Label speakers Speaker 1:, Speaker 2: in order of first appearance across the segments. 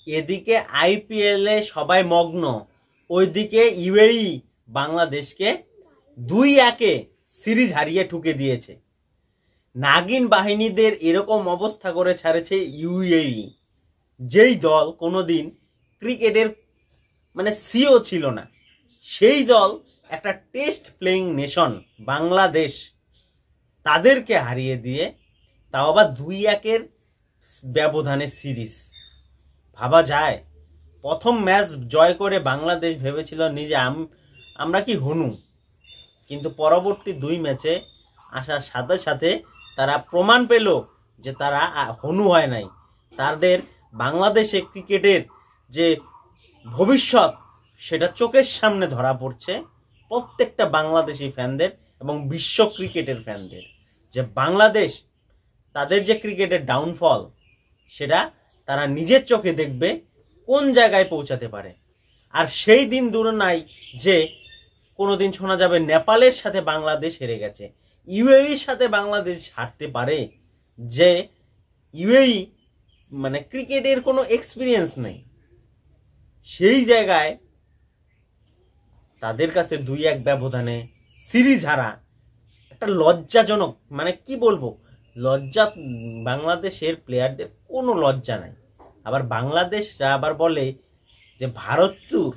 Speaker 1: এদিকে আইপিএল এ সবাই মগ্ন, ওইদিকে ইউএই বাংলাদেশকে 2-1 সিরিজ হারিয়ে ঠুকে দিয়েছে। নাগিন বাহিনীদের এরকম অবস্থা করে ছাড়েছে ইউএই, যেই দল কোনোদিন ক্রিকেটের সিও ছিল না, সেই দল একটা টেস্ট প্লেইং নেশন বাংলাদেশ, তাদেরকে হারিয়ে দিয়ে তাও আবার 2-1 ব্যবধানে সিরিজ। ভাবা যায়? প্রথম ম্যাচ জয় করে বাংলাদেশ ভেবেছিল নিজে আমরা কি হনু, কিন্তু পরবর্তী 2 ম্যাচে আসার সাথে সাথে তারা প্রমাণ পেল যে তারা হনু হয় নাই। তাদের বাংলাদেশে ক্রিকেটের যে ভবিষ্যৎ সেটা চোখের সামনে ধরা পড়ছে প্রত্যেকটা বাংলাদেশি ফ্যানদের এবং বিশ্ব ক্রিকেটের ফ্যানদের, যে বাংলাদেশ তাদের যে ক্রিকেটের ডাউনফল সেটা তারা নিজের চোখে দেখবে কোন জায়গায় পৌঁছাতে পারে। আর সেই দিন দূরে নাই যে কোনোদিন শোনা যাবে নেপালের সাথে বাংলাদেশ হেরে গেছে, ইউএইর সাথে বাংলাদেশ হারতে পারে, যে ইউএই ক্রিকেটের কোনো এক্সপিরিয়েন্স নেই। সেই জায়গায় তাদের কাছে 2-1 ব্যবধানে সিরিজ হারা একটা লজ্জাজনক, কি বলবো, লজ্জা। বাংলাদেশের প্লেয়ারদের কোনো লজ্জা নাই। আবার বাংলাদেশরা আবার বলে যে ভারত চুর,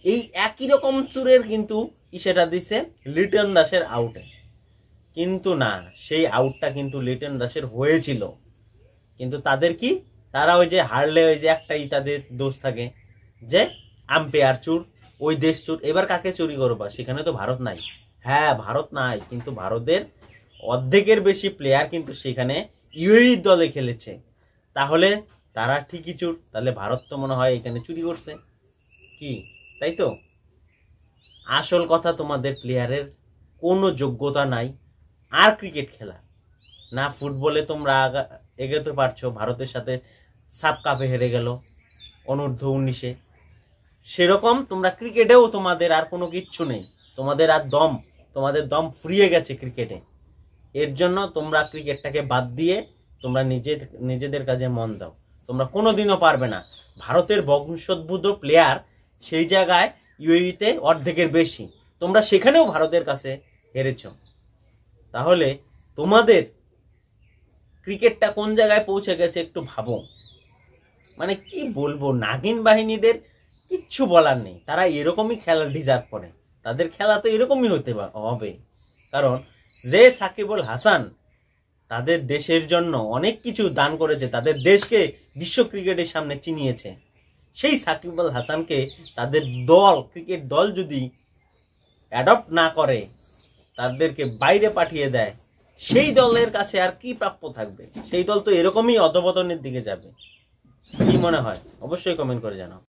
Speaker 1: এই একই রকম চুরের কিন্তু সেটা দিছে লিটন দাসের আউটে, কিন্তু না, সেই আউটটা কিন্তু লিটন দাসের হয়েছিল। কিন্তু তাদের কি, তারা ওই যে হারলে ওই যে একটাই তাদের দোষ থাকে যে আম্পায়ার চুর, ওই দেশ চুর। এবার কাকে চুরি করবা? সেখানে তো ভারত নাই। হ্যাঁ, ভারত নাই, কিন্তু ভারতের অর্ধেকের বেশি প্লেয়ার কিন্তু সেখানে ইউএই দলে খেলেছে। তাহলে তারা ঠিকই চুর, তাহলে ভারত তো মনে হয় এখানে চুরি করছে কি, তাই তো? আসল কথা, তোমাদের প্লেয়ারের কোনো যোগ্যতা নাই আর ক্রিকেট খেলা না। ফুটবলে তোমরা এগোতে পারছো, ভারতের সাথে সাব কাপে হেরে গেল অনূর্ধ্ব-19-এ, সেরকম তোমরা ক্রিকেটেও তোমাদের আর কোনো কিচ্ছু নেই, তোমাদের দম ফুরিয়ে গেছে ক্রিকেটে। এর জন্য তোমরা ক্রিকেটটাকে বাদ দিয়ে তোমরা নিজেদের কাজে মন দাও। তোমরা কোনোদিনও পারবে না। ভারতের বংশোদ্ভূত প্লেয়ার সেই জায়গায় ইউএইতে অর্ধেকের বেশি, তোমরা সেখানেও ভারতের কাছে হেরেছ। তাহলে তোমাদের ক্রিকেটটা কোন জায়গায় পৌঁছে গেছে একটু ভাবো। কি বলবো, নাগিন বাহিনীদের কিচ্ছু বলার নেই, তারা এরকমই খেলা ডিজার্ভ করে। তাদের খেলা তো এরকমই হতে হবে, কারণ যে সাকিব আল হাসান তাদের দেশের জন্য অনেক কিছু দান করেছে, তাদের দেশকে বিশ্ব ক্রিকেটের সামনে চিনিয়েছে। সেই সাকিব আল হাসানকে তাদের ক্রিকেট দল যদি অ্যাডপ্ট না করে, তাদেরকে বাইরে পাঠিয়ে দেয়, সেই দলের কাছে আর কি প্রাপ্য থাকবে? সেই দল তো এরকমই অধঃপতনের দিকে যাবে। কি মনে হয় অবশ্যই কমেন্ট করে জানাও।